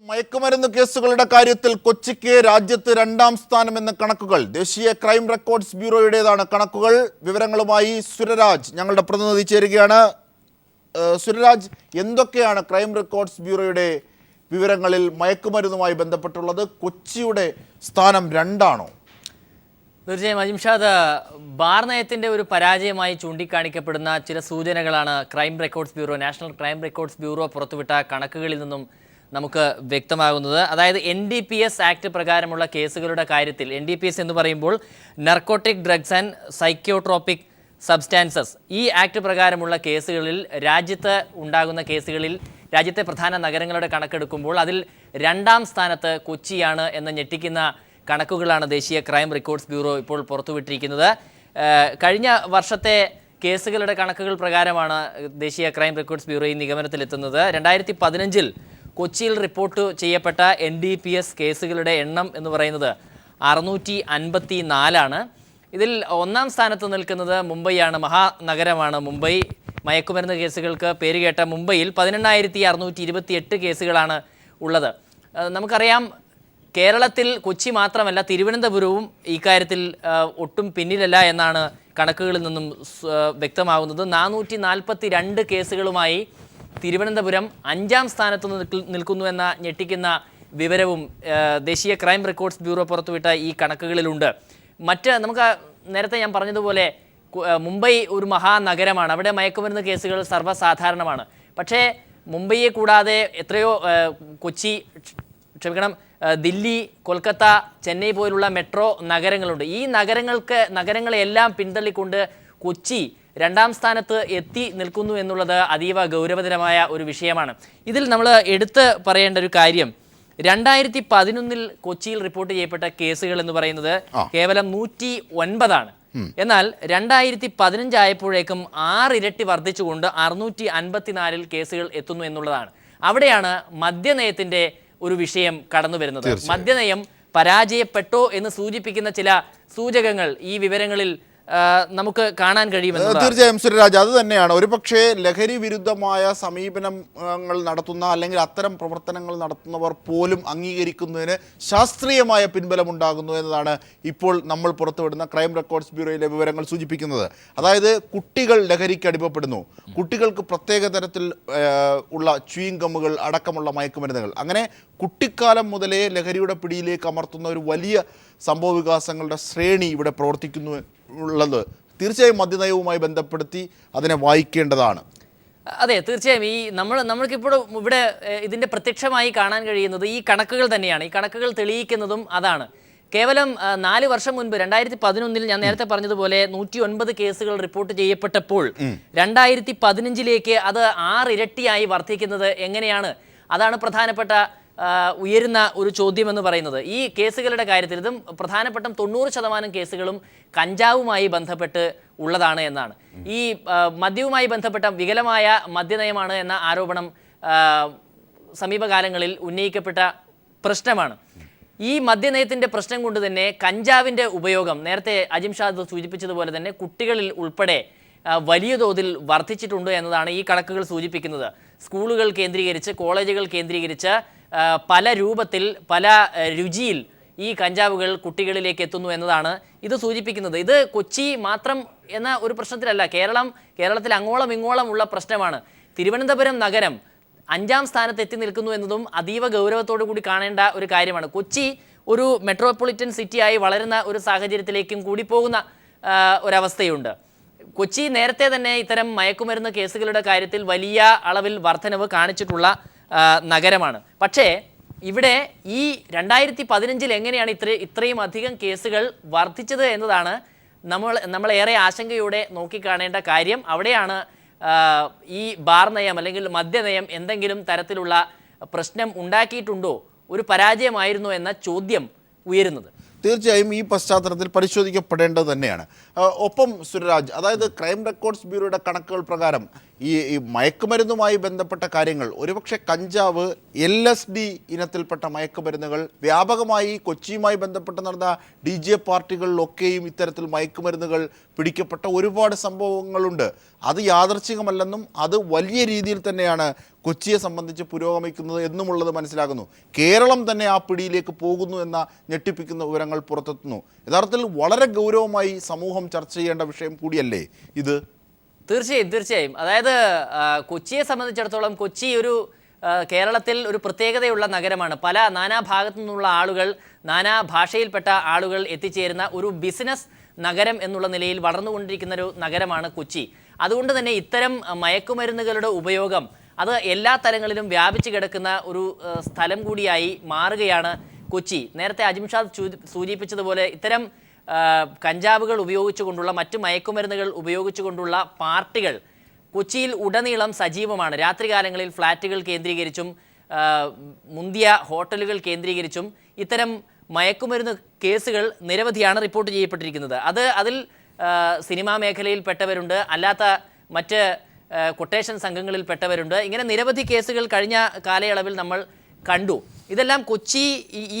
മയക്കുമരുന്ന് കേസുകളുടെ കാര്യത്തിൽ കൊച്ചിക്ക് രാജ്യത്ത് രണ്ടാം സ്ഥാനമെന്ന കണക്കുകൾ ദേശീയ ക്രൈം റെക്കോർഡ്സ് ബ്യൂറോയുടേതാണ് കണക്കുകൾ. വിവരങ്ങളുമായി സുരരാജ് ഞങ്ങളുടെ പ്രതിനിധി ചേരുകയാണ്. സുരരാജ്, എന്തൊക്കെയാണ് ക്രൈം റെക്കോർഡ്സ് ബ്യൂറോയുടെ വിവരങ്ങളിൽ മയക്കുമരുന്നുമായി ബന്ധപ്പെട്ടുള്ളത്? കൊച്ചിയുടെ സ്ഥാനം രണ്ടാണോ? തീർച്ചയായും അജിംഷാദ്, ബാർ നയത്തിൻ്റെ ഒരു പരാജയമായി ചൂണ്ടിക്കാണിക്കപ്പെടുന്ന ചില സൂചനകളാണ് crime records bureau, national crime records bureau പുറത്തുവിട്ട കണക്കുകളിൽ നിന്നും നമുക്ക് വ്യക്തമാകുന്നത്. അതായത് NDPS ആക്ട് പ്രകാരമുള്ള കേസുകളുടെ കാര്യത്തിൽ, NDPS എന്ന് പറയുമ്പോൾ narcotic drugs and psychotropic substances, ഈ ആക്ട് പ്രകാരമുള്ള കേസുകളിൽ രാജ്യത്ത് ഉണ്ടാകുന്ന കേസുകളിൽ രാജ്യത്തെ പ്രധാന നഗരങ്ങളുടെ കണക്കെടുക്കുമ്പോൾ അതിൽ രണ്ടാം സ്ഥാനത്ത് കൊച്ചിയാണ് എന്ന ഞെട്ടിക്കുന്ന കണക്കുകളാണ് ദേശീയ ക്രൈം റെക്കോർഡ്സ് ബ്യൂറോ ഇപ്പോൾ പുറത്തുവിട്ടിരിക്കുന്നത്. കഴിഞ്ഞ വർഷത്തെ കേസുകളുടെ കണക്കുകൾ പ്രകാരമാണ് ദേശീയ ക്രൈം റെക്കോർഡ്സ് ബ്യൂറോ ഈ നിഗമനത്തിലെത്തുന്നത്. 2015 കൊച്ചിയിൽ റിപ്പോർട്ട് ചെയ്യപ്പെട്ട NDPS കേസുകളുടെ എണ്ണം എന്ന് പറയുന്നത് 654. ഇതിൽ ഒന്നാം സ്ഥാനത്ത് നിൽക്കുന്നത് മുംബൈയാണ്, മഹാനഗരമാണ് മുംബൈ. മയക്കുമരുന്ന് കേസുകൾക്ക് പേരുകേട്ട മുംബൈയിൽ 18,628 കേസുകളാണ് ഉള്ളത്. നമുക്കറിയാം, കേരളത്തിൽ കൊച്ചി മാത്രമല്ല തിരുവനന്തപുരവും ഇക്കാര്യത്തിൽ ഒട്ടും പിന്നിലല്ല എന്നാണ് കണക്കുകളിൽ നിന്നും വ്യക്തമാകുന്നത്. 442 കേസുകളുമായി തിരുവനന്തപുരം 5ാം സ്ഥാനത്ത് നിൽക്കുന്നു എന്ന ഞെട്ടിക്കുന്ന വിവരവും ദേശീയ ക്രൈം റെക്കോർഡ്സ് ബ്യൂറോ പുറത്തുവിട്ട ഈ കണക്കുകളിലുണ്ട്. നമുക്ക് നേരത്തെ ഞാൻ പറഞ്ഞതുപോലെ മുംബൈ ഒരു മഹാനഗരമാണ്, അവിടെ മയക്കുമരുന്ന് കേസുകൾ സർവ്വസാധാരണമാണ്. പക്ഷേ മുംബൈയെ കൂടാതെ എത്രയോ ദില്ലി, കൊൽക്കത്ത, ചെന്നൈ പോലുള്ള മെട്രോ നഗരങ്ങളുണ്ട്. ഈ നഗരങ്ങളെല്ലാം പിന്തള്ളിക്കൊണ്ട് കൊച്ചി രണ്ടാം സ്ഥാനത്ത് എത്തി നിൽക്കുന്നു എന്നുള്ളത് അതീവ ഗൗരവതരമായ ഒരു വിഷയമാണ്. ഇതിൽ നമ്മൾ എടുത്ത് പറയേണ്ട ഒരു കാര്യം, 2011 കൊച്ചിയിൽ റിപ്പോർട്ട് ചെയ്യപ്പെട്ട കേസുകൾ എന്ന് പറയുന്നത് കേവലം 109 എന്നാൽ 2015 ആയപ്പോഴേക്കും 6 ഇരട്ടി വർദ്ധിച്ചുകൊണ്ട് 654 കേസുകൾ എത്തുന്നു എന്നുള്ളതാണ്. അവിടെയാണ് മദ്യനയത്തിന്റെ ഒരു വിഷയം കടന്നു വരുന്നത്. മദ്യനയം പരാജയപ്പെട്ടോ എന്ന് സൂചിപ്പിക്കുന്ന ചില സൂചകങ്ങൾ ഈ വിവരങ്ങളിൽ നമുക്ക് കാണാൻ കഴിയുമെന്ന്. തീർച്ചയായും സുരരാജ്, അത് തന്നെയാണ്. ഒരുപക്ഷെ ലഹരി വിരുദ്ധമായ സമീപനങ്ങൾ നടത്തുന്ന അല്ലെങ്കിൽ അത്തരം പ്രവർത്തനങ്ങൾ നടത്തുന്നവർ പോലും അംഗീകരിക്കുന്നതിന് ശാസ്ത്രീയമായ പിൻബലമുണ്ടാകുന്നു എന്നതാണ് ഇപ്പോൾ നമ്മൾ പുറത്തുവിടുന്ന ക്രൈം റെക്കോർഡ്സ് ബ്യൂറോയിലെ വിവരങ്ങൾ സൂചിപ്പിക്കുന്നത്. അതായത് കുട്ടികൾ ലഹരിക്ക് അടിമപ്പെടുന്നു, കുട്ടികൾക്ക് പ്രത്യേക തരത്തിൽ ഉള്ള ച്യൂയിങ് ഗമ്മുകൾ അടക്കമുള്ള മയക്കുമരുന്നുകൾ, അങ്ങനെ കുട്ടിക്കാലം മുതലേ ലഹരിയുടെ പിടിയിലേക്ക് അമർത്തുന്ന ഒരു വലിയ സംഭവ വികാസങ്ങളുടെ ശ്രേണി ഇവിടെ പ്രവർത്തിക്കുന്നു ഉള്ളത് തീർച്ചയായും മദ്യനയവുമായി ബന്ധപ്പെടുത്തി അതിനെ വായിക്കേണ്ടതാണ്. അതെ, തീർച്ചയായും. നമ്മൾക്കിപ്പോൾ ഇവിടെ ഇതിൻ്റെ പ്രത്യക്ഷമായി കാണാൻ കഴിയുന്നത് ഈ കണക്കുകൾ തന്നെയാണ്. ഈ കണക്കുകൾ തെളിയിക്കുന്നതും അതാണ്. കേവലം 4 വർഷം മുൻപ് 2011 ഞാൻ നേരത്തെ പറഞ്ഞതുപോലെ 109 കേസുകൾ റിപ്പോർട്ട് ചെയ്യപ്പെട്ടപ്പോൾ 2015 അത് 6 ഇരട്ടിയായി വർദ്ധിക്കുന്നത് എങ്ങനെയാണ്? അതാണ് പ്രധാനപ്പെട്ട ഉയരുന്ന ഒരു ചോദ്യം എന്ന് പറയുന്നത്. ഈ കേസുകളുടെ കാര്യത്തിൽ ഇതും പ്രധാനപ്പെട്ട 90% കേസുകളും കഞ്ചാവുമായി ബന്ധപ്പെട്ട് ഉള്ളതാണ് എന്നാണ്. ഈ മദ്യവുമായി ബന്ധപ്പെട്ട വികലമായ മദ്യനയമാണ് എന്ന ആരോപണം സമീപകാലങ്ങളിൽ ഉന്നയിക്കപ്പെട്ട പ്രശ്നമാണ്. ഈ മദ്യനയത്തിൻ്റെ പ്രശ്നം കൊണ്ട് തന്നെ കഞ്ചാവിൻ്റെ ഉപയോഗം നേരത്തെ അജിംഷാദ് സൂചിപ്പിച്ചതുപോലെ തന്നെ കുട്ടികളിൽ ഉൾപ്പെടെ വലിയ തോതിൽ വർദ്ധിച്ചിട്ടുണ്ട് എന്നതാണ് ഈ കണക്കുകൾ സൂചിപ്പിക്കുന്നത്. സ്കൂളുകൾ കേന്ദ്രീകരിച്ച്, കോളേജുകൾ കേന്ദ്രീകരിച്ച് പല രൂപത്തിൽ, പല രുചിയിൽ ഈ കഞ്ചാവുകൾ കുട്ടികളിലേക്ക് എത്തുന്നു എന്നതാണ് ഇത് സൂചിപ്പിക്കുന്നത്. ഇത് കൊച്ചി മാത്രം എന്ന ഒരു പ്രശ്നത്തിലല്ല, കേരളത്തിൽ അങ്ങോളം ഇങ്ങോളം ഉള്ള പ്രശ്നമാണ്. തിരുവനന്തപുരം നഗരം 5ാം സ്ഥാനത്ത് എത്തി നിൽക്കുന്നു എന്നതും അതീവ ഗൗരവത്തോടു കൂടി കാണേണ്ട ഒരു കാര്യമാണ്. കൊച്ചി ഒരു മെട്രോപൊളിറ്റൻ സിറ്റിയായി വളരുന്ന ഒരു സാഹചര്യത്തിലേക്കും കൂടി പോകുന്ന ഒരവസ്ഥയുണ്ട്. കൊച്ചി നേരത്തെ തന്നെ ഇത്തരം മയക്കുമരുന്ന് കേസുകളുടെ കാര്യത്തിൽ വലിയ അളവിൽ വർധനവ് കാണിച്ചിട്ടുള്ള നഗരമാണ്. പക്ഷേ ഇവിടെ ഈ 2015 എങ്ങനെയാണ് ഇത്രയും അധികം കേസുകൾ വർദ്ധിച്ചത് എന്നതാണ് നമ്മളേറെ ആശങ്കയോടെ നോക്കിക്കാണേണ്ട കാര്യം. അവിടെയാണ് ഈ ബാർ നയം അല്ലെങ്കിൽ മദ്യനയം എന്തെങ്കിലും തരത്തിലുള്ള പ്രശ്നം ഉണ്ടാക്കിയിട്ടുണ്ടോ, ഒരു പരാജയമായിരുന്നോ എന്ന ചോദ്യം ഉയരുന്നത്. തീർച്ചയായും ഈ പശ്ചാത്തലത്തിൽ പരിശോധിക്കപ്പെടേണ്ടത് തന്നെയാണ്. ഒപ്പം സുരരാജ്, അതായത് ക്രൈം റെക്കോർഡ്സ് ബ്യൂറോയുടെ കണക്കുകൾ പ്രകാരം ഈ മയക്കുമരുന്നുമായി ബന്ധപ്പെട്ട കാര്യങ്ങൾ, ഒരുപക്ഷെ കഞ്ചാവ്, LSD ഇനത്തിൽപ്പെട്ട മയക്കുമരുന്നുകൾ വ്യാപകമായി കൊച്ചിയുമായി ബന്ധപ്പെട്ട് നടന്ന DJ പാർട്ടികളിലൊക്കെയും ഇത്തരത്തിൽ മയക്കുമരുന്നുകൾ പിടിക്കപ്പെട്ട ഒരുപാട് സംഭവങ്ങളുണ്ട്. അത് യാദർച്ഛികമല്ലെന്നും അത് വലിയ രീതിയിൽ തന്നെയാണ് കൊച്ചിയെ സംബന്ധിച്ച് പുരോഗമിക്കുന്നത് എന്നുമുള്ളത് മനസ്സിലാകുന്നു. കേരളം തന്നെ ആ പിടിയിലേക്ക് പോകുന്നു എന്ന ഞെട്ടിപ്പിക്കുന്ന വിവരങ്ങൾ പുറത്തെത്തുന്നു. യഥാർത്ഥത്തിൽ വളരെ ഗൗരവമായി സമൂഹം ചർച്ച ചെയ്യേണ്ട വിഷയം കൂടിയല്ലേ ഇത്? തീർച്ചയായും. അതായത് കൊച്ചിയെ സംബന്ധിച്ചിടത്തോളം കൊച്ചി ഒരു കേരളത്തിൽ ഒരു പ്രത്യേകതയുള്ള നഗരമാണ്. പല നാനാഭാഗത്തു നിന്നുള്ള ആളുകൾ, നാനാ ഭാഷയിൽപ്പെട്ട ആളുകൾ എത്തിച്ചേരുന്ന ഒരു ബിസിനസ് നഗരം എന്നുള്ള നിലയിൽ വളർന്നുകൊണ്ടിരിക്കുന്ന ഒരു നഗരമാണ് കൊച്ചി. അതുകൊണ്ട് തന്നെ ഇത്തരം മയക്കുമരുന്നുകളുടെ ഉപയോഗം അത് എല്ലാ തലങ്ങളിലും വ്യാപിച്ചു കിടക്കുന്ന ഒരു സ്ഥലം കൂടിയായി മാറുകയാണ് കൊച്ചി. നേരത്തെ അജിംഷാദ് സൂചിപ്പിച്ചതുപോലെ ഇത്തരം കഞ്ചാവുകൾ ഉപയോഗിച്ചുകൊണ്ടുള്ള മറ്റു മയക്കുമരുന്നുകൾ ഉപയോഗിച്ചുകൊണ്ടുള്ള പാർട്ടികൾ കൊച്ചിയിൽ ഉടനീളം സജീവമാണ്. രാത്രികാലങ്ങളിൽ ഫ്ലാറ്റുകൾ കേന്ദ്രീകരിച്ചും മുന്തിയ ഹോട്ടലുകൾ കേന്ദ്രീകരിച്ചും ഇത്തരം മയക്കുമരുന്ന് കേസുകൾ നിരവധിയാണ് റിപ്പോർട്ട് ചെയ്യപ്പെട്ടിരിക്കുന്നത്. അതിൽ സിനിമാ മേഖലയിൽപ്പെട്ടവരുണ്ട്, അല്ലാത്ത മറ്റ് കൊട്ടേഷൻ സംഘങ്ങളിൽപ്പെട്ടവരുണ്ട്. ഇങ്ങനെ നിരവധി കേസുകൾ കഴിഞ്ഞ കാലയളവിൽ നമ്മൾ കണ്ടു. ഇതെല്ലാം കൊച്ചി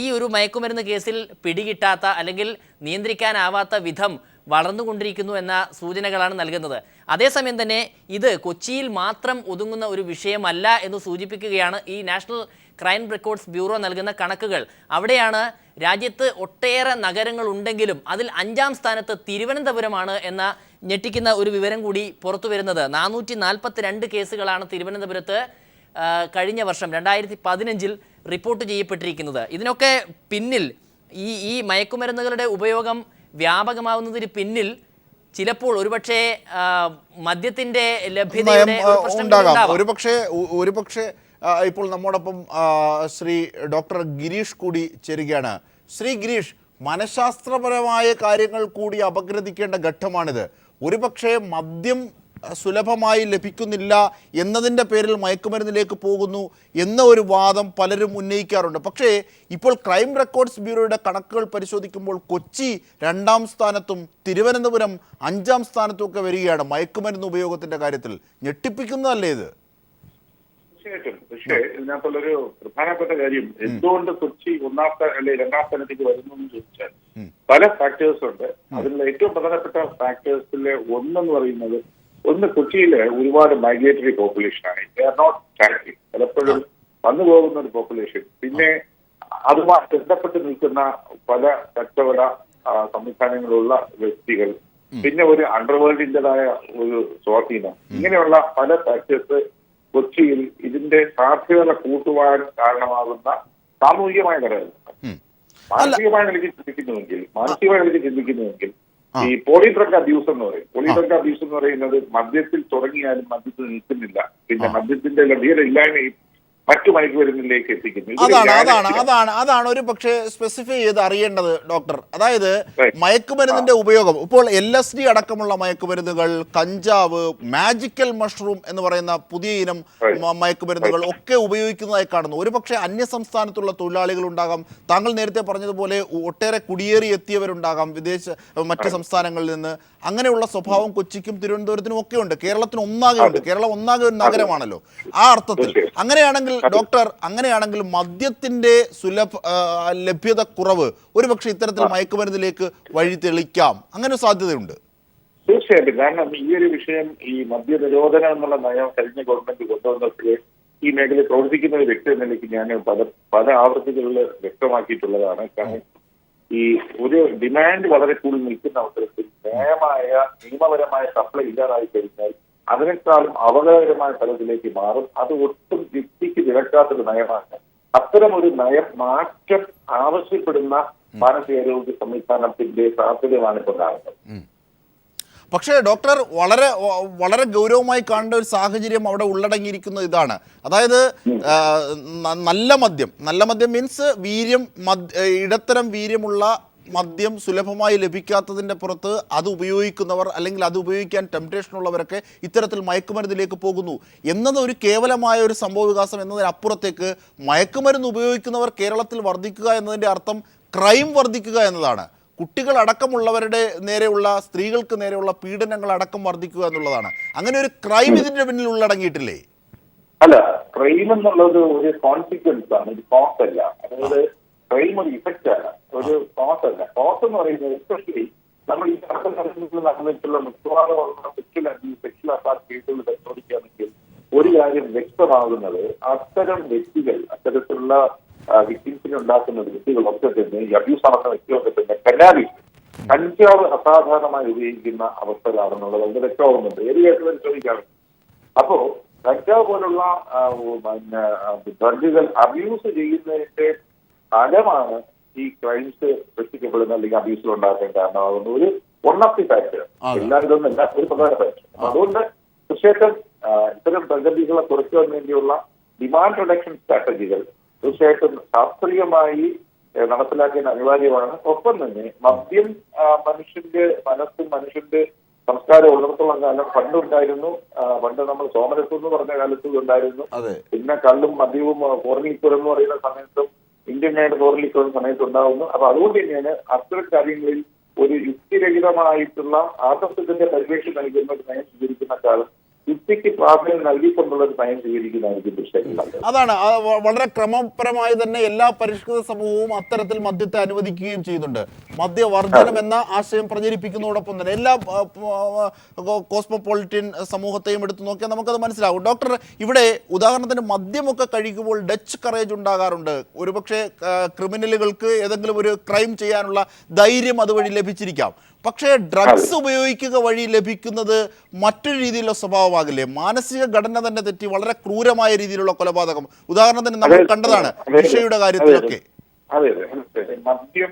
ഈ ഒരു മയക്കുമരുന്ന് കേസിൽ പിടികിട്ടാത്ത അല്ലെങ്കിൽ നിയന്ത്രിക്കാനാവാത്ത വിധം വളർന്നുകൊണ്ടിരിക്കുന്നു എന്ന സൂചനകളാണ് നൽകുന്നത്. അതേസമയം തന്നെ ഇത് കൊച്ചിയിൽ മാത്രം ഒതുങ്ങുന്ന ഒരു വിഷയമല്ല എന്ന് സൂചിപ്പിക്കുകയാണ് ഈ നാഷണൽ ക്രൈം റെക്കോർഡ്സ് ബ്യൂറോ നൽകുന്ന കണക്കുകൾ. അവിടെയാണ് രാജ്യത്ത് ഒട്ടേറെ നഗരങ്ങൾ ഉണ്ടെങ്കിലും അതിൽ 5ാം സ്ഥാനത്ത് തിരുവനന്തപുരമാണ് എന്ന ഞെട്ടിക്കുന്ന ഒരു വിവരം കൂടി പുറത്തു വരുന്നത്. 442 കേസുകളാണ് തിരുവനന്തപുരത്ത് കഴിഞ്ഞ വർഷം 2015 റിപ്പോർട്ട് ചെയ്യപ്പെട്ടിരിക്കുന്നത്. ഇതിനൊക്കെ പിന്നിൽ ഈ മയക്കുമരുന്നുകളുടെ ഉപയോഗം വ്യാപകമാവുന്നതിന് പിന്നിൽ ചിലപ്പോൾ ഒരുപക്ഷെ മദ്യത്തിന്റെ ലഭ്യതയുടെ ഒരുപക്ഷെ ഇപ്പോൾ നമ്മോടൊപ്പം ശ്രീ ഡോക്ടർ ഗിരീഷ് കൂടി ചേരുകയാണ്. ശ്രീ ഗിരീഷ്, മനഃശാസ്ത്രപരമായ കാര്യങ്ങൾ കൂടി അപഗ്രഥിക്കേണ്ട ഘട്ടമാണിത്. ഒരുപക്ഷെ മദ്യം സുലഭമായി ലഭിക്കുന്നില്ല എന്നതിൻ്റെ പേരിൽ മയക്കുമരുന്നിലേക്ക് പോകുന്നു എന്ന ഒരു വാദം പലരും ഉന്നയിക്കാറുണ്ട്. പക്ഷേ ഇപ്പോൾ ക്രൈം റെക്കോർഡ്സ് ബ്യൂറോയുടെ കണക്കുകൾ പരിശോധിക്കുമ്പോൾ കൊച്ചി 2ാം സ്ഥാനത്തും തിരുവനന്തപുരം 5ാം സ്ഥാനത്തും ഒക്കെ വരികയാണ് മയക്കുമരുന്ന് ഉപയോഗത്തിൻ്റെ കാര്യത്തിൽ. ഞെട്ടിപ്പിക്കുന്നതല്ലേ ഇത്? തീർച്ചയായിട്ടും. പക്ഷേ ഇതിനകത്തുള്ളൊരു പ്രധാനപ്പെട്ട കാര്യം, എന്തുകൊണ്ട് കൊച്ചി 1ാം അല്ലെങ്കിൽ 2ാം സ്ഥാനത്തേക്ക് വരുന്നു എന്ന് ചോദിച്ചാൽ പല ഫാക്ടേഴ്സ് ഉണ്ട്. അതിലുള്ള ഏറ്റവും പ്രധാനപ്പെട്ട ഫാക്ടേഴ്സിലെ ഒന്നെന്ന് പറയുന്നത്, ഒന്ന് കൊച്ചിയിലെ ഒരുപാട് മൈഗ്രേറ്ററി പോപ്പുലേഷനാണ്. They are not static. പലപ്പോഴും വന്നു പോകുന്ന ഒരു പോപ്പുലേഷൻ. പിന്നെ അതുമായി ബന്ധപ്പെട്ട് നിൽക്കുന്ന പല കച്ചവട സംവിധാനങ്ങളുള്ള വ്യക്തികൾ, പിന്നെ ഒരു അണ്ടർവേൾഡിൻ്റെതായ ഒരു സ്വാധീനം, ഇങ്ങനെയുള്ള പല ഫാക്ടേഴ്സ് കൊച്ചിയിൽ ഇതിന്റെ സാധ്യത കൂട്ടുവാൻ കാരണമാകുന്ന സാമൂഹികമായ ഘടകങ്ങൾ. മാനസികമായ നിലയ്ക്ക് ചിന്തിക്കുന്നുവെങ്കിൽ ഈ പോളിഡ്രഗ് അബ്യൂസ് എന്ന് പറയും. പോളിഡ്രഗ് അബ്യൂസ് എന്ന് പറയുന്നത് മദ്യത്തിൽ തുടങ്ങിയാലും മദ്യത്തിൽ നിൽക്കുന്നില്ല, പിന്നെ മദ്യത്തിന്റെ ലഭ്യതയില്ലായ്മയും മറ്റു മയക്കുമരുന്നിലേക്ക് എത്തിക്കുന്നു. അതാണ് ഒരു പക്ഷേ സ്പെസിഫൈ ചെയ്ത് അറിയേണ്ടത് ഡോക്ടർ. അതായത് മയക്കുമരുന്നിന്റെ ഉപയോഗം ഇപ്പോൾ LSD അടക്കമുള്ള മയക്കുമരുന്നുകൾ, കഞ്ചാവ്, മാജിക്കൽ മഷ്റൂം എന്ന് പറയുന്ന പുതിയ ഇനം മയക്കുമരുന്നുകൾ ഒക്കെ ഉപയോഗിക്കുന്നതായി കാണുന്നു. ഒരു പക്ഷേ അന്യ സംസ്ഥാനത്തുള്ള തൊഴിലാളികൾ ഉണ്ടാകാം, താങ്കൾ നേരത്തെ പറഞ്ഞതുപോലെ ഒട്ടേറെ കുടിയേറി എത്തിയവരുണ്ടാകാം മറ്റ് സംസ്ഥാനങ്ങളിൽ നിന്ന്. അങ്ങനെയുള്ള സ്വഭാവം കൊച്ചിക്കും തിരുവനന്തപുരത്തിനും ഒക്കെ ഉണ്ട്. കേരളത്തിന് ഒന്നാകെ ഉണ്ട്. കേരളം ഒന്നാകെ ഒരു നഗരമാണല്ലോ. ആ അർത്ഥത്തിൽ അങ്ങനെയാണെങ്കിൽ ഡോക്ടർ, അങ്ങനെയാണെങ്കിൽ മദ്യത്തിന്റെ ലഭ്യത കുറവ് ഒരുപക്ഷെ ഇത്തരത്തിൽ മയക്കുമരുന്നിലേക്ക് വഴി തെളിക്കാം. അങ്ങനെ സാധ്യതയുണ്ട്. തീർച്ചയായിട്ടും. കാരണം ഈ ഒരു വിഷയം, ഈ മദ്യനിരോധനം എന്നുള്ള നയം കഴിഞ്ഞ ഗവൺമെന്റ് കൊണ്ടുവന്നപ്പോൾ ഈ മേഖലയിൽ പ്രവർത്തിക്കുന്ന ഒരു വ്യക്തി എന്ന നിലയ്ക്ക് ഞാൻ പല ആവർത്തികളിൽ വ്യക്തമാക്കിയിട്ടുള്ളതാണ്. കാരണം ഈ ഒരു ഡിമാൻഡ് വളരെ കൂടുതൽ നിൽക്കുന്ന അവസരത്തിൽ നിയമപരമായ സപ്ലൈ ഇല്ലാതായി കഴിഞ്ഞാൽ അതിനേക്കാളും അപകടകരമായ തലത്തിലേക്ക് മാറും. അത് ഒട്ടും വ്യക്തിക്ക് വിലക്കാത്തൊരു നയമാണ്. അത്തരം ഒരു മാറ്റം ആവശ്യപ്പെടുന്ന മാനസികാരോഗ്യ സംവിധാനത്തിന്റെ സാധ്യതയാണ് ഇപ്പോൾ കാണുന്നത്. പക്ഷേ ഡോക്ടർ, വളരെ ഗൗരവമായി കാണേണ്ട ഒരു സാഹചര്യം അവിടെ ഉള്ളടങ്ങിയിരിക്കുന്നത് ഇതാണ്. അതായത് നല്ല മദ്യം മീൻസ് ഇടത്തരം വീര്യമുള്ള മദ്യം സുലഭമായി ലഭിക്കാത്തതിൻ്റെ പുറത്ത് അത് ഉപയോഗിക്കുന്നവർ അല്ലെങ്കിൽ അത് ഉപയോഗിക്കാൻ ടെംപ്റ്റേഷൻ ഉള്ളവരൊക്കെ ഇത്തരത്തിൽ മയക്കുമരുന്നിലേക്ക് പോകുന്നു എന്നത് ഒരു കേവലമായ ഒരു സംഭവവികാസം എന്നതിനപ്പുറത്തേക്ക് മയക്കുമരുന്ന് ഉപയോഗിക്കുന്നവർ കേരളത്തിൽ വർദ്ധിക്കുക എന്നതിൻ്റെ അർത്ഥം ക്രൈം വർദ്ധിക്കുക എന്നതാണ്. കുട്ടികളടക്കമുള്ളവരുടെ നേരെയുള്ള, സ്ത്രീകൾക്ക് നേരെയുള്ള പീഡനങ്ങൾ അടക്കം വർദ്ധിക്കുക എന്നുള്ളതാണ്. അങ്ങനെ ഒരു ക്രൈം ഇതിന്റെ പിന്നിൽ ഉള്ളടങ്ങിയിട്ടില്ലേ? അല്ല, ക്രൈം എന്നുള്ളത് ഒരു കോൺസിക്വൻസ് ആണ്, ഒരു കോസ് അല്ല. അതായത് ക്രൈം ഒരു ഇഫക്റ്റ് ആണ്, ഒരു കോസ് അല്ല. കോസ് എന്ന് പറയുന്നത് എസ്പെഷ്യലി നമ്മൾ ഈ നടന്നിട്ടുള്ള മിക്കവാറും സെക്ഷൽ അബ്യൂസ്, സെക്ഷൽ അസാൾട്ട് കേസുകൾ പരിശോധിക്കുകയാണെങ്കിൽ ഒരു കാര്യം വ്യക്തമാകുന്നത്, അത്തരം വ്യക്തികൾ, അത്തരത്തിലുള്ള വിക്ടിംസിനെ ഉണ്ടാക്കുന്ന വ്യക്തികളൊക്കെ തന്നെ, ഈ അബ്യൂസ് നടന്ന വ്യക്തികളൊക്കെ തന്നെ കഞ്ചാവ് അസാധാരണമായി ഉപയോഗിക്കുന്ന അവസ്ഥകളാണെന്നുള്ളത് വളരെ വ്യക്തമാകുന്നുണ്ട്. ഏത് കേസിൽ പരിശോധിക്കാറുണ്ട്. അപ്പോ കഞ്ചാവ് പോലുള്ള ഡ്രഗുകൾ അബ്യൂസ് ചെയ്യുന്നതിന്റെ ഫലമാണ് ഈ ക്രൈംസ് സൃഷ്ടിക്കപ്പെടുന്ന അല്ലെങ്കിൽ അബ്യൂസിൽ ഉണ്ടാക്കാൻ കാരണമാകുന്ന ഒരു വൺ ഓഫ് ദി ഫാക്ടർ. എല്ലാവരും ഒരു പ്രധാന ഫാക്ടർ. അതുകൊണ്ട് തീർച്ചയായിട്ടും ഇത്തരം പ്രകൃതികളെ കുറയ്ക്കാൻ വേണ്ടിയുള്ള ഡിമാൻഡ് റിഡക്ഷൻ സ്ട്രാറ്റജികൾ തീർച്ചയായിട്ടും ശാസ്ത്രീയമായി നടപ്പിലാക്കാൻ അനിവാര്യമാണ്. ഒപ്പം തന്നെ മദ്യം മനുഷ്യന്റെ മനസ്സും മനുഷ്യന്റെ സംസ്കാരം ഉള്ളിടത്തോളം കാലം പണ്ടുണ്ടായിരുന്നു. പണ്ട് നമ്മൾ സോമരസം എന്ന് പറഞ്ഞ കാലത്തും ഉണ്ടായിരുന്നു. പിന്നെ കള്ളും മദ്യവും ഫോറിനിക്കൂർ എന്ന് പറയുന്ന സമയത്തും ഇന്ത്യൻ മേഡ് ഫോറിനിക്കൂർ സമയത്ത് ഉണ്ടാവുന്നു. അപ്പൊ അതുകൊണ്ട് തന്നെയാണ് അത്തരം കാര്യങ്ങളിൽ ഒരു യുക്തിരഹിതമായിട്ടുള്ള ആദർശത്തിന്റെ പരിവേഷം നൽകുന്ന ഒരു നയം സ്വീകരിക്കുന്ന കാലം യുക്തിക്ക് പ്രാധാന്യം നൽകിക്കൊണ്ടുള്ള ഒരു നയം സ്വീകരിക്കുന്നതായിരിക്കും തീർച്ചയായിട്ടും. അതാണ് വളരെ ക്രമപരമായി തന്നെ എല്ലാ പരിഷ്കൃത സമൂഹവും അത്തരത്തിൽ മദ്യത്തെ അനുവദിക്കുകയും ചെയ്യുന്നുണ്ട്. മദ്യവർജനം എന്ന ആശയം പ്രചരിപ്പിക്കുന്നതോടൊപ്പം തന്നെ എല്ലാ കോസ്മോപൊളിറ്റൻ സമൂഹത്തെയും എടുത്തു നോക്കിയാൽ നമുക്കത് മനസ്സിലാവും. ഡോക്ടർ, ഇവിടെ ഉദാഹരണത്തിന് മദ്യമൊക്കെ കഴിക്കുമ്പോൾ ഡച്ച് കറേജ് ഉണ്ടാകാറുണ്ട്. ഒരുപക്ഷെ ക്രിമിനലുകൾക്ക് ഏതെങ്കിലും ഒരു ക്രൈം ചെയ്യാനുള്ള ധൈര്യം അതുവഴി ലഭിച്ചിരിക്കാം. പക്ഷേ ഡ്രഗ്സ് ഉപയോഗിക്കുക വഴി ലഭിക്കുന്നത് മറ്റൊരു രീതിയിലുള്ള സ്വഭാവമാകില്ലേ? മാനസിക ഘടന തന്നെ തെറ്റി വളരെ ക്രൂരമായ രീതിയിലുള്ള കൊലപാതകം ഉദാഹരണത്തിന് നമ്മൾ കണ്ടതാണ് നിഷയുടെ കാര്യത്തിലൊക്കെ. അതെ അതെ, മദ്യം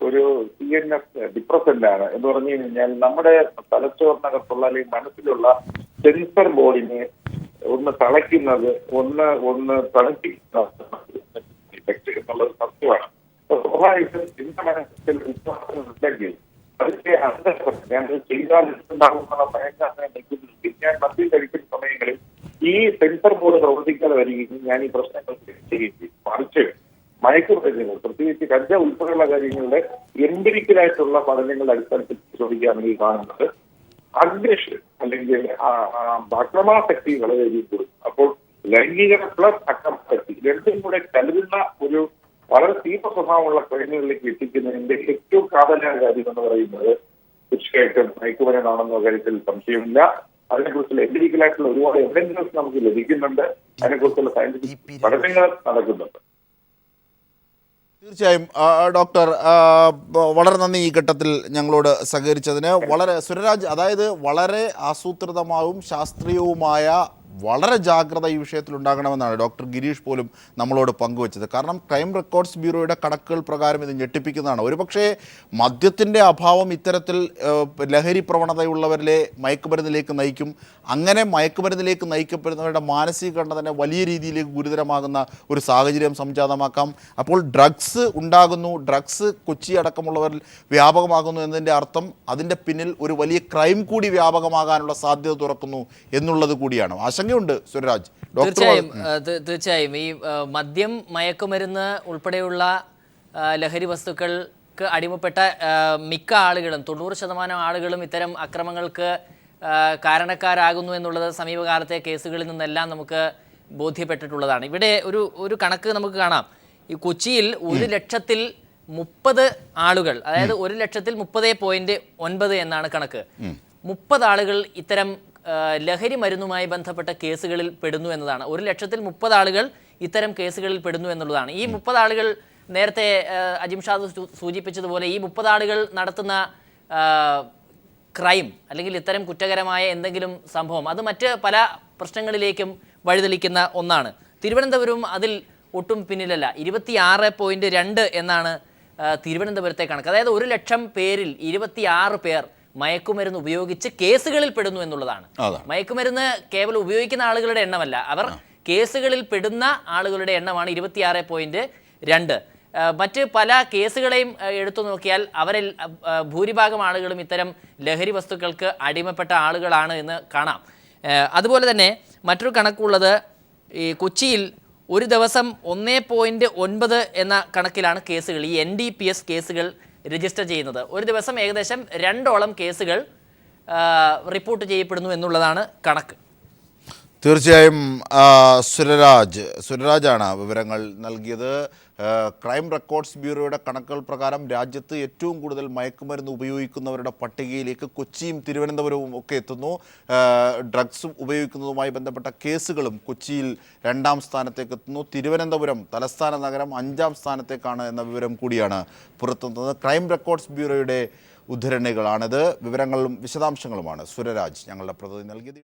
ഒരു CNS ഡിപ്രസന്റ് ആണ് എന്ന് പറഞ്ഞു കഴിഞ്ഞാൽ നമ്മുടെ തലച്ചോറിനകത്തുള്ള അല്ലെങ്കിൽ മനസ്സിലുള്ള സെൻസർ ബോഡിനെ ഒന്ന് തളയ്ക്കുന്നത്, ഒന്ന് തണുപ്പിക്കുന്ന ഇഫക്റ്റ് എന്നുള്ളത് സത്യമാണ്. സ്വാഭാവികം എന്റെ മനസ്സിൽ വിശ്വാസം അതിന്റെ ഞാൻ ചെയ്താൽ ഉണ്ടാകുന്ന ഭയങ്കര ഞാൻ മദ്യം കഴിക്കുന്ന സമയങ്ങളിൽ ഈ സെൻസർ ബോർഡ് പ്രവർത്തിക്കാതെ വരികയും ഞാൻ ഈ പ്രശ്നങ്ങൾ ചെയ്യുകയും ചെയ്യും. മറിച്ച് മയക്കുമരുന്നുകൾ, പ്രത്യേകിച്ച് കഞ്ചാവ് ഉൾപ്പെടെയുള്ള കാര്യങ്ങളുടെ എംപിരിക്കലായിട്ടുള്ള പഠനങ്ങളുടെ അടിസ്ഥാനത്തിൽ ചോദിക്കുകയാണെങ്കിൽ കാണുന്നത് അഗ്രഷൻ അല്ലെങ്കിൽ അക്രമാസക്തി വളരെയധികം കൂടും. അപ്പോൾ ലൈംഗികത പ്ലസ് അക്രമാസക്തി രണ്ടും കൂടെ കരുതുന്ന ഒരു വളരെ തീവ്ര സ്വഭാവമുള്ള ക്രൈമുകളിലേക്ക് എത്തിക്കുന്നതിന്റെ ഏറ്റവും പ്രാധാന്യ കാര്യം എന്ന് പറയുന്നത് തീർച്ചയായിട്ടും മയക്കുമരുന്നാണെന്ന കാര്യത്തിൽ സംശയമില്ല. അതിനെക്കുറിച്ചുള്ള എംപിരിക്കലായിട്ടുള്ള ഒരുപാട് എവിഡൻസസ് നമുക്ക് ലഭിക്കുന്നുണ്ട്. അതിനെക്കുറിച്ചുള്ള സയന്റിഫിക് പഠനങ്ങൾ നടക്കുന്നുണ്ട്. തീർച്ചയായും ഡോക്ടർ, വളരെ നന്ദി ഈ ഘട്ടത്തിൽ ഞങ്ങളോട് സഹകരിച്ചതിന്. വളരെ സുരരാജ്, അതായത് വളരെ ആസൂത്രിതമായും ശാസ്ത്രീയവുമായ വളരെ ജാഗ്രത ഈ വിഷയത്തിൽ ഉണ്ടാകണമെന്നാണ് ഡോക്ടർ ഗിരീഷ് പോലും നമ്മളോട് പങ്കുവച്ചത്. കാരണം ക്രൈം റെക്കോർഡ്സ് ബ്യൂറോയുടെ കണക്കുകൾ പ്രകാരം ഇത് ഞെട്ടിപ്പിക്കുന്നതാണ്. ഒരുപക്ഷേ മദ്യത്തിൻ്റെ അഭാവം ഇത്തരത്തിൽ ലഹരി പ്രവണതയുള്ളവരിലെ മയക്കുമരുന്നിലേക്ക് നയിക്കും. അങ്ങനെ മയക്കുമരുന്നിലേക്ക് നയിക്കപ്പെടുന്നവരുടെ മാനസിക ഘടന തന്നെ വലിയ രീതിയിലേക്ക് ഗുരുതരമാകുന്ന ഒരു സാഹചര്യം സംജാതമാക്കാം. അപ്പോൾ ഡ്രഗ്സ് ഉണ്ടാകുന്നു, ഡ്രഗ്സ് കൊച്ചി അടക്കമുള്ളവരിൽ വ്യാപകമാകുന്നു എന്നതിൻ്റെ അർത്ഥം അതിൻ്റെ പിന്നിൽ ഒരു വലിയ ക്രൈം കൂടി വ്യാപകമാകാനുള്ള സാധ്യത തുറക്കുന്നു എന്നുള്ളത് കൂടിയാണ്. ആശങ്കയുണ്ട് സുരരാജ്. തീർച്ചയായും ഈ മദ്യം, മയക്കുമരുന്ന് ഉൾപ്പെടെയുള്ള ലഹരി വസ്തുക്കൾക്ക് അടിമപ്പെട്ട മിക്ക ആളുകളും 90% ആളുകളും ഇത്തരം അക്രമങ്ങൾക്ക് കാരണക്കാരാകുന്നു എന്നുള്ളത് സമീപകാലത്തെ കേസുകളിൽ നിന്നെല്ലാം നമുക്ക് ബോധ്യപ്പെട്ടിട്ടുള്ളതാണ്. ഇവിടെ ഒരു കണക്ക് നമുക്ക് കാണാം. ഈ കൊച്ചിയിൽ 1,30,030 ആളുകൾ, അതായത് 1,30,30.9 എന്നാണ് കണക്ക്. 30 ആളുകൾ ഇത്തരം ലഹരി മരുന്നുമായി ബന്ധപ്പെട്ട കേസുകളിൽ പെടുന്നു എന്നതാണ്. 1,30,30 ആളുകൾ ഇത്തരം കേസുകളിൽ പെടുന്നു എന്നുള്ളതാണ്. ഈ 30 ആളുകൾ നേരത്തെ അജിംഷാദ് സൂചിപ്പിച്ചതുപോലെ ഈ 30 ആളുകൾ നടത്തുന്ന ക്രൈം അല്ലെങ്കിൽ ഇത്തരം കുറ്റകരമായ എന്തെങ്കിലും സംഭവം അത് മറ്റ് പല പ്രശ്നങ്ങളിലേക്കും വഴിതെളിക്കുന്ന ഒന്നാണ്. തിരുവനന്തപുരം അതിൽ ഒട്ടും പിന്നിലല്ല. 26.2 എന്നാണ് തിരുവനന്തപുരത്തെ കണക്ക്. അതായത് 1,00,000 പേരിൽ 26 പേർ മയക്കുമരുന്ന് ഉപയോഗിച്ച് കേസുകളിൽ പെടുന്നു എന്നുള്ളതാണ്. മയക്കുമരുന്ന് കേവലം ഉപയോഗിക്കുന്ന ആളുകളുടെ എണ്ണമല്ല, അവർ കേസുകളിൽ പെടുന്ന ആളുകളുടെ എണ്ണമാണ് 26.2. മറ്റ് പല കേസുകളെയും എടുത്തു നോക്കിയാൽ അവരിൽ ഭൂരിഭാഗം ആളുകളും ഇത്തരം ലഹരി വസ്തുക്കൾക്ക് അടിമപ്പെട്ട ആളുകളാണ് എന്ന് കാണാം. അതുപോലെ തന്നെ മറ്റൊരു കണക്കുള്ളത്, ഈ കൊച്ചിയിൽ ഒരു ദിവസം 1.9 എന്ന കണക്കിലാണ് കേസുകൾ, ഈ NDPS കേസുകൾ രജിസ്റ്റർ ചെയ്യുന്നത്. ഒരു ദിവസം ഏകദേശം 2ഓളം കേസുകൾ റിപ്പോർട്ട് ചെയ്യപ്പെടുന്നു എന്നുള്ളതാണ് കണക്ക്. തീർച്ചയായും സുരരാജാണ് വിവരങ്ങൾ നൽകിയത്. ക്രൈം റെക്കോർഡ്സ് ബ്യൂറോയുടെ കണക്കുകൾ പ്രകാരം രാജ്യത്ത് ഏറ്റവും കൂടുതൽ മയക്കുമരുന്ന് ഉപയോഗിക്കുന്നവരുടെ പട്ടികയിലേക്ക് കൊച്ചിയും തിരുവനന്തപുരവും ഒക്കെ എത്തുന്നു. ഡ്രഗ്സ് ഉപയോഗിക്കുന്നതുമായി ബന്ധപ്പെട്ട കേസുകളും കൊച്ചിയിൽ 2ാം സ്ഥാനത്തേക്ക് എത്തുന്നു. തിരുവനന്തപുരം തലസ്ഥാന നഗരം 5ാം സ്ഥാനത്തേക്കാണ് എന്ന വിവരം കൂടിയാണ് പുറത്തുനിന്നത്. Crime records ബ്യൂറോയുടെ ഉദ്ധരണികളാണിത്. വിവരങ്ങളും വിശദാംശങ്ങളുമാണ് സുരരാജ് ഞങ്ങളുടെ പ്രതിനിധി നൽകിയത്.